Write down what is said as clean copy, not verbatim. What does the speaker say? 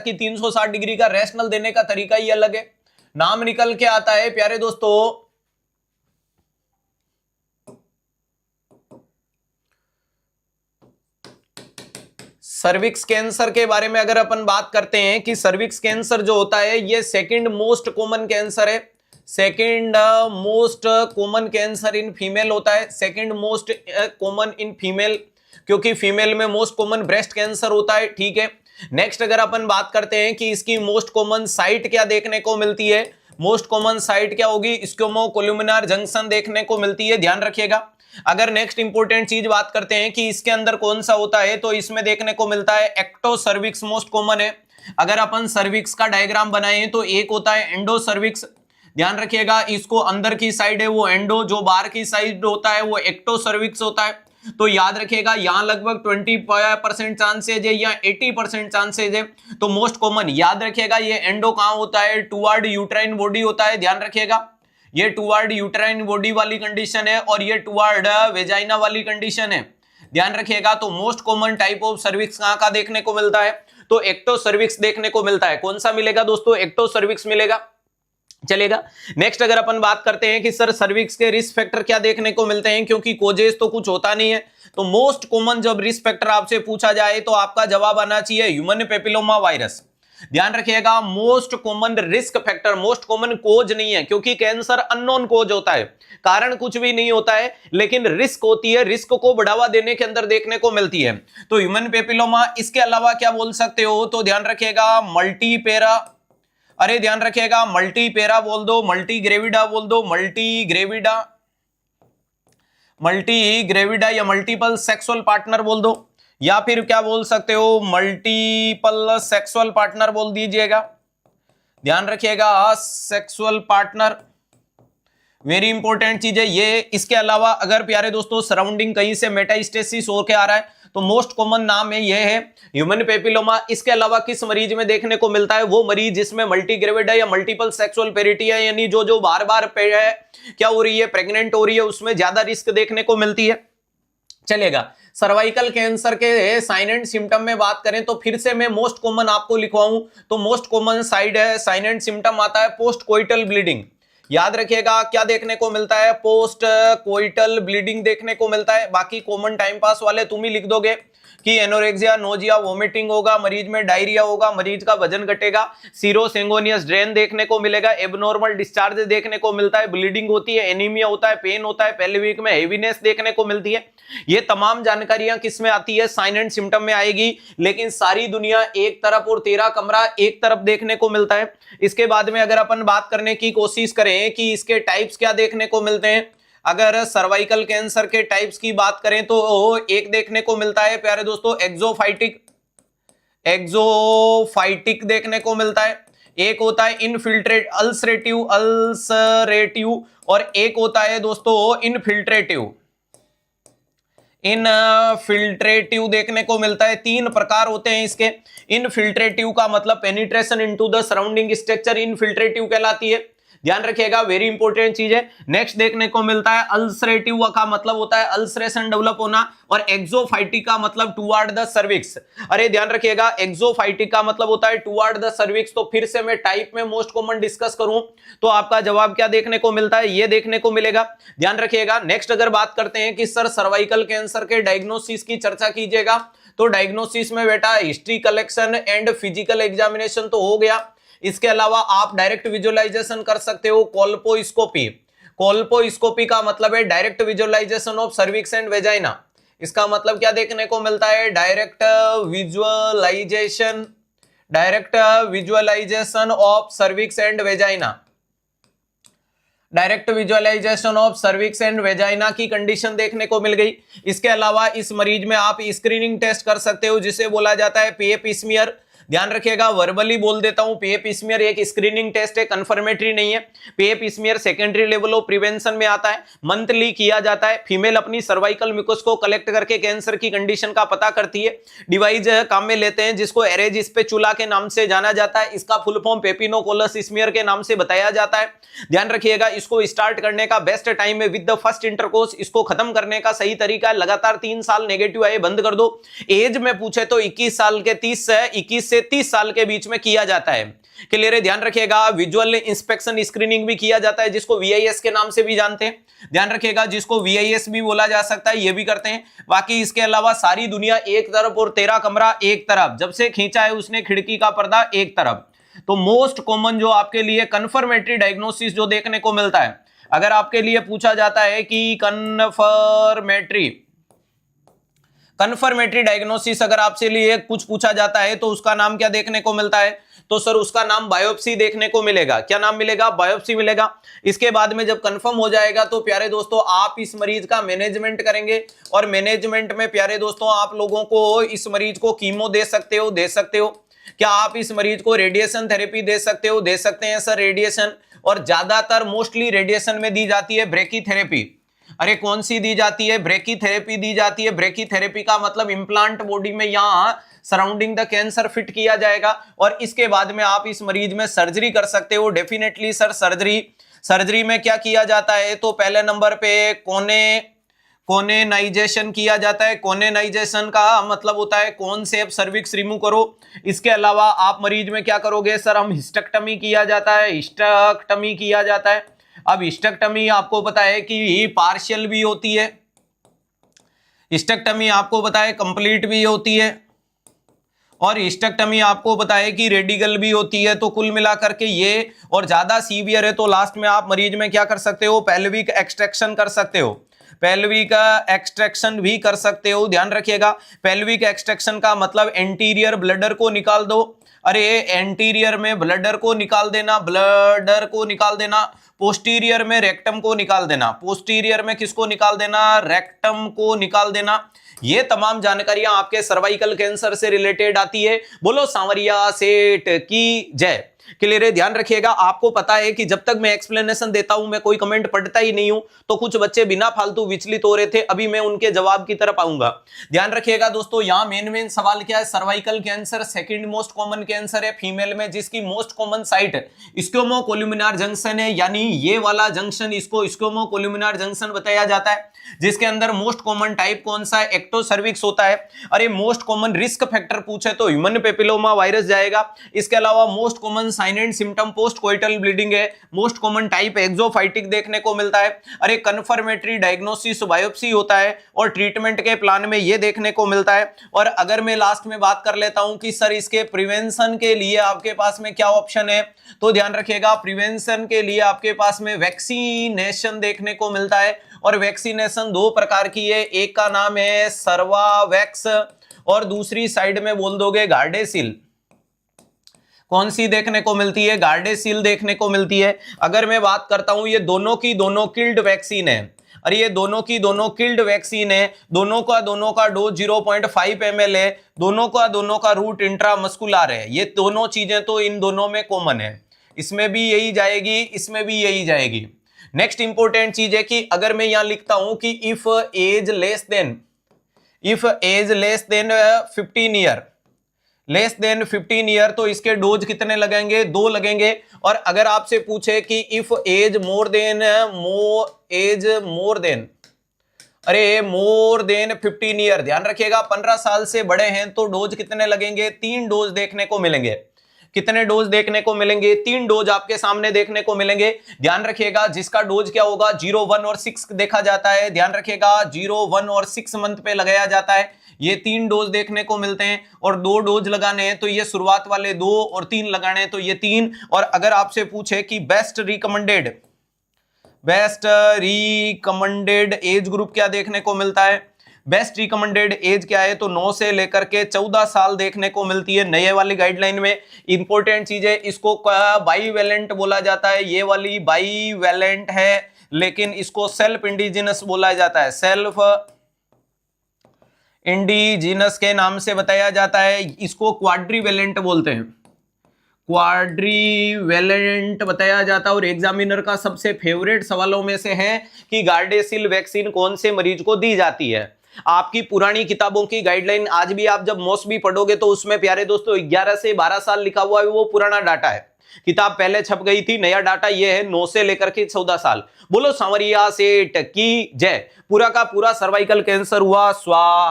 हालांकि 360 डिग्री का रेशनल देने का तरीका ही अलग है। नाम निकल के आता है प्यारे दोस्तों सर्विक्स कैंसर के बारे में। अगर अपन बात करते हैं कि सर्विक्स कैंसर जो होता है ये सेकंड मोस्ट कॉमन कैंसर है, second most common cancer in female होता है, second most common in female, क्योंकि फीमेल में मोस्ट कॉमन ब्रेस्ट कैंसर होता है, ठीक है। नेक्स्ट अगर अपन बात करते हैं कि इसकी मोस्ट कॉमन साइट क्या देखने को मिलती है, मोस्ट कॉमन साइट क्या होगी, स्क्यूमो-कोल्यूमिनर जंक्शन देखने को मिलती है, ध्यान रखिएगा। अगर नेक्स्ट इंपॉर्टेंट चीज बात करते हैं कि इसके अंदर कौन सा होता है, तो इसमें देखने को मिलता है एक्टो सर्विक्स मोस्ट कॉमन है। अगर अपन सर्विक्स का डायग्राम बनाए तो एक होता है एंडो सर्विक्स, ध्यान रखिएगा, इसको अंदर की साइड है वो एंडो, जो बाहर की साइड होता है वो एक्टो सर्विक्स होता है। तो याद रखिएगा यहां लगभग 20% चांसेज है या 80% चांसेज है, तो मोस्ट कॉमन याद रखिएगा। ये एंडो कहां होता है, टुवर्ड यूट्राइन बॉडी होता है, ध्यान रखिएगा, ये टुवर्ड यूट्राइन बॉडी वाली कंडीशन है और ये टुवर्ड वेजाइना वाली कंडीशन है, ध्यान रखिएगा। तो most common type of cervix कहां का देखने को मिलता है, तो एक्टो सर्विक्स देखने को मिलता है। कौन सा मिलेगा दोस्तों, एक्टो सर्विक्स मिलेगा, चलेगा। नेक्स्ट अगर अपन बात करते हैं कि सर सर्विक्स के रिस्क फैक्टर क्या देखने को मिलते हैं, क्योंकि कोजेस तो कुछ होता नहीं है, तो मोस्ट कॉमन जब रिस्क फैक्टर आपसे पूछा जाए तो आपका जवाब आना चाहिए ह्यूमन पेपिलोमा वायरस, ध्यान रखिएगा। Most common risk factor, most common cause नहीं है, क्योंकि कैंसर अननोन कोज होता है, कारण कुछ भी नहीं होता है, लेकिन रिस्क होती है, रिस्क को बढ़ावा देने के अंदर देखने को मिलती है, तो ह्यूमन पेपिलोमा। इसके अलावा क्या बोल सकते हो, तो ध्यान रखिएगा मल्टीपेरा, अरे ध्यान रखिएगा मल्टीपेरा बोल दो, मल्टीग्रेविडा बोल दो, मल्टीग्रेविडा, मल्टीग्रेविडा या मल्टीपल सेक्सुअल पार्टनर बोल दो, या फिर क्या बोल सकते हो मल्टीपल सेक्सुअल पार्टनर बोल दीजिएगा, ध्यान रखिएगा सेक्सुअल पार्टनर, वेरी इंपॉर्टेंट चीज है ये। इसके अलावा अगर प्यारे दोस्तों सराउंडिंग कहीं से मेटास्टेसिस होके आ रहा है तो मोस्ट कॉमन नाम है ये है ह्यूमन पेपिलोमा। इसके अलावा किस मरीज में देखने को मिलता है, वो मरीज जिसमें मल्टीग्रेविड है या मल्टीपल सेक्सुअल पेरिटी है, यानी जो बार बार क्या हो रही है, प्रेग्नेंट हो रही है, उसमें ज्यादा रिस्क देखने को मिलती है, चलेगा। सर्वाइकल कैंसर के साइन एंड सिम्टम में बात करें तो फिर से मैं मोस्ट कॉमन आपको लिखवाऊं तो मोस्ट कॉमन साइड है साइन एंड सिम्टम आता है पोस्ट कोइटल ब्लीडिंग, याद रखिएगा क्या देखने को मिलता है, पोस्ट कोइटल ब्लीडिंग देखने को मिलता है। बाकी कॉमन टाइम पास वाले तुम ही लिख दोगे कि एनोरेक्सिया, नोजिया, वोमिटिंग होगा, मरीज में डायरिया होगा, मरीज का वजन घटेगा, सीरोसेंगोनियस ड्रेन देखने को मिलेगा, एबनॉर्मल डिस्चार्ज देखने को मिलता है, ब्लीडिंग होती है, एनीमिया होता है, पेन होता है, पहले वीक में हेवीनेस देखने को मिलती है। ये तमाम जानकारियां किस में आती है, साइन एंड सिम्टम में आएगी, लेकिन सारी दुनिया एक तरफ और तेरा कमरा एक तरफ देखने को मिलता है। इसके बाद में अगर अपन बात करने की कोशिश करें कि इसके टाइप्स क्या देखने को मिलते हैं, अगर सर्वाइकल कैंसर के टाइप्स की बात करें तो एक देखने को मिलता है प्यारे दोस्तों एक्सोफाइटिक, एक्सोफाइटिक देखने को मिलता है, एक होता है इनफिल्ट्रेट अल्सरेटिव, अल्सरेटिव, और एक होता है दोस्तों इनफिल्ट्रेटिव, इनफिल्ट्रेटिव देखने को मिलता है। तीन प्रकार होते हैं इसके। इनफिल्ट्रेटिव का मतलब penetration into the surrounding structure, infiltrative कहलाती है, ध्यान रखिएगा, वेरी इंपॉर्टेंट चीज है। नेक्स्ट देखने को मिलता है अल्सरेटिव का मतलब होता है अल्सरेशन डेवलप होना, और एक्सोफाइटिक का मतलब टुवर्ड द सर्विक्स, अरे ध्यान रखिएगा एक्सोफाइटिक का मतलब होता है टुवर्ड द सर्विक्स। तो फिर से मैं टाइप में मोस्ट कॉमन डिस्कस करूं तो आपका जवाब क्या देखने को मिलता है, ये देखने को मिलेगा, ध्यान रखिएगा। नेक्स्ट अगर बात करते हैं कि सर सर्वाइकल कैंसर के डायग्नोसिस की चर्चा कीजिएगा, तो डायग्नोसिस में बेटा history collection and physical examination तो हो गया, इसके अलावा आप डायरेक्ट विजुअलाइजेशन कर सकते हो कोल्पोस्कोपी। कोल्पोस्कोपी का मतलब है direct visualisation of cervix and vagina, इसका मतलब क्या देखने को मिलता है, direct visualisation of cervix and vagina, direct visualisation of cervix and vagina की कंडीशन देखने को मिल गई। इसके अलावा इस मरीज में आप स्क्रीनिंग टेस्ट कर सकते हो जिसे बोला जाता है पेप स्मीयर, ध्यान रखिएगा वर्बली बोल देता हूं, पेप स्मीयर एक स्क्रीनिंग टेस्ट है, कंफर्मेटरी नहीं है। Pap smear secondary level of prevention में आता है, मंथली किया जाता है। फीमेल अपनी सर्वाइकल म्यूकस को कलेक्ट करके कैंसर की कंडीशन का पता करती है, डिवाइस काम में लेते हैं जिसको एरेज स्पेचुला के नाम से जाना जाता है, इसका फुल फॉर्म पेपिनोकोलस स्मीयर के नाम से बताया जाता है। ध्यान रखिएगा इसको स्टार्ट करने का बेस्ट टाइम है विद द फर्स्ट इंटरकोर्स, इसको खत्म करने का सही तरीका है लगातार 3 साल नेगेटिव आए बंद कर दो। एज में पूछे तो 21 साल के 21 से से 30 साल के बीच में किया जाता है। क्लियर है, ध्यान रखिएगा। विजुअल इंस्पेक्शन स्क्रीनिंग भी किया जाता है, जिसको VIS के नाम से भी जानते हैं, ध्यान रखिएगा, जिसको VIS भी बोला जा सकता है, ये भी करते हैं। बाकी इसके अलावा सारी दुनिया एक तरफ और तेरा कमरा एक तरफ, जब से खींचा है उसने खिड़की का पर्दा एक तरफ। तो मोस्ट कॉमन जो आपके लिए कन्फर्मेटरी डायग्नोसिस जो देखने को मिलता है, अगर आपके लिए पूछा जाता है कि कन्फर्मेटरी डायग्नोसिस अगर आपसे लिए कुछ पूछा जाता है तो उसका नाम क्या देखने को मिलता है, तो सर उसका नाम बायोप्सी देखने को मिलेगा। क्या नाम मिलेगा? बायोप्सी मिलेगा। इसके बाद में जब कंफर्म हो जाएगा तो प्यारे दोस्तों आप इस मरीज का मैनेजमेंट करेंगे, और मैनेजमेंट में प्यारे दोस्तों आप लोगों को इस मरीज को कीमो दे सकते हो। क्या आप इस मरीज को रेडिएशन थेरेपी दे सकते हैं सर, रेडिएशन। और ज्यादातर मोस्टली रेडिएशन में दी जाती है ब्रेकीथेरेपी। अरे कौन सी दी जाती है? ब्रेकीथेरेपी दी जाती है। ब्रेकीथेरेपी का मतलब इंप्लांट बॉडी में यहां सराउंडिंग द कैंसर फिट किया जाएगा, और इसके बाद में आप इस मरीज में सर्जरी कर सकते हो। डेफिनेटली सर सर्जरी में क्या किया जाता है, तो पहले नंबर पे कोनेनाइजेशन किया जाता है। कोनेनाइजेशन का मतलब होता है कौन से अब सर्विक्स रिमूव करो। इसके अलावा आप मरीज में क्या करोगे सर, हम हिस्टेक्टमी किया जाता है। अब हिस्टेक्टमी आपको पता है कि पार्शियल भी होती है, हिस्टेक्टमी आपको पता है कंप्लीट भी होती है, और हिस्टेक्टमी आपको पता है कि रेडिकल भी होती है। तो कुल मिलाकर के ये, और ज्यादा सीवियर है तो लास्ट में आप मरीज में क्या कर सकते हो, पेल्विक एक्सट्रैक्शन कर सकते हो। पेल्विक एक्सट्रैक्शन भी कर सकते हो, ध्यान रखिएगा। पेल्विक एक्सट्रैक्शन का मतलब एंटीरियर ब्लडर को निकाल दो। अरे एंटीरियर में ब्लडर को निकाल देना, पोस्टीरियर में रेक्टम को निकाल देना। पोस्टीरियर में किसको निकाल देना? रेक्टम को निकाल देना। ये तमाम जानकारियां आपके सर्वाइकल कैंसर से रिलेटेड आती है। बोलो सांवरिया सेठ की जय। क्लियर है, ध्यान रखिएगा। आपको पता है कि जब तक मैं एक्सप्लेनेशन देता हूं मैं कोई कमेंट पढ़ता ही नहीं हूं, तो कुछ बच्चे बिना फालतू विचलित हो रहे थे, अभी मैं उनके जवाब की तरफ आऊंगा। ध्यान रखिएगा दोस्तों, यहां मेन सवाल क्या है, cervical cancer second most common cancer है फीमेल में, जिसकी मोस्ट कॉमन साइट स्क्विमोकोल्यूमिनर जंक्शन है, यानी ये वाला जंक्शन, इसको स्क्विमोकोल्यूमिनर जंक्शन बताया जाता है। जिसके अंदर मोस्ट कॉमन टाइप कौन सा है? एक्टोसर्विक्स होता है। अरे मोस्ट कॉमन रिस्क फैक्टर पूछे तो ह्यूमन पेपिलोमा वायरस जाएगा। इसके अलावा most common sign and symptom post coital bleeding है। मोस्ट कॉमन टाइप एक्सोफाइटिक देखने को मिलता है। अरे कन्फर्मेटरी डायग्नोसिस बायोप्सी होता है, और ट्रीटमेंट के प्लान में ये देखने को मिलता है। और अगर मैं लास्ट में बात कर लेता हूं कि सर इसके प्रिवेंशन के लिए आपके पास में क्या ऑप्शन है, तो ध्यान रखिएगा, प्रिवेंशन के लिए आपके पास में वैक्सीनेशन देखने को मिलता है। और वैक्सीनेशन दो प्रकार की है, एक का नाम है सर्वावैक्स, और दूसरी साइड में बोल दोगे गार्डेसिल। कौन सी देखने को मिलती है? गार्डेसिल देखने को मिलती है। अगर मैं बात करता हूं, ये दोनों की दोनों किल्ड वैक्सीन है। अरे ये दोनों की दोनों किल्ड वैक्सीन है। दोनों का डोज 0.5 ml है। दोनों का रूट इंट्रामस्कुलर है। ये दोनों चीजें तो इन दोनों में कॉमन है, इसमें भी यही जाएगी, इसमें भी यही जाएगी। नेक्स्ट इंपॉर्टेंट चीज है कि अगर मैं यहां लिखता हूं कि if age less than 15 year, तो इसके डोज कितने लगेंगे? 2 लगेंगे। और अगर आपसे पूछे कि if age more than 15 year, ध्यान रखिएगा 15 साल से बड़े हैं तो डोज कितने लगेंगे? 3 डोज देखने को मिलेंगे। कितने डोज देखने को मिलेंगे? 3 डोज आपके सामने देखने को मिलेंगे। ध्यान रखिएगा, जिसका डोज क्या होगा? 0, 1 और 6 देखा जाता है। ध्यान रखिएगा 0, 1 और 6 मंथ पे लगाया जाता है। ये 3 डोज देखने को मिलते हैं, और 2 डोज लगाने हैं तो ये शुरुआत वाले 2, और 3 लगाने हैं तो ये 3। और अगर आपसे पूछे कि बेस्ट रिकमेंडेड एज ग्रुप क्या देखने को मिलता है? बेस्ट रिकमेंडेड एज क्या है? तो 9 से लेकर के 14 साल देखने को मिलती है नए वाली गाइडलाइन में। इंपॉर्टेंट चीज है, इसको बाईवेलेंट बोला जाता है। ये वाली बाईवेलेंट है, लेकिन इसको सेल्फ इंडिजिनस बोला जाता है। सेल्फ इंडिजिनस के नाम से बताया जाता है। इसको क्वाड्रीवेलेंट बोलते हैं, क्वाड्रीवेलेंट बताया जाता है। और एग्जामिनर का सबसे फेवरेट सवालों में से है कि गार्डेसिल वैक्सीन कौन से मरीज को दी जाती है। आपकी पुरानी किताबों की गाइडलाइन आज भी आप जब मोस्ट भी पढ़ोगे तो उसमें प्यारे दोस्तों 11 से 12 साल लिखा हुआ है, वो पुराना डाटा है। किताब पहले छप गई थी, नया डाटा ये है 9 से लेकर के 14 साल। बोलो सांवरिया सेठ की जय। पूरा का पूरा सर्वाइकल कैंसर हुआ स्वाहा।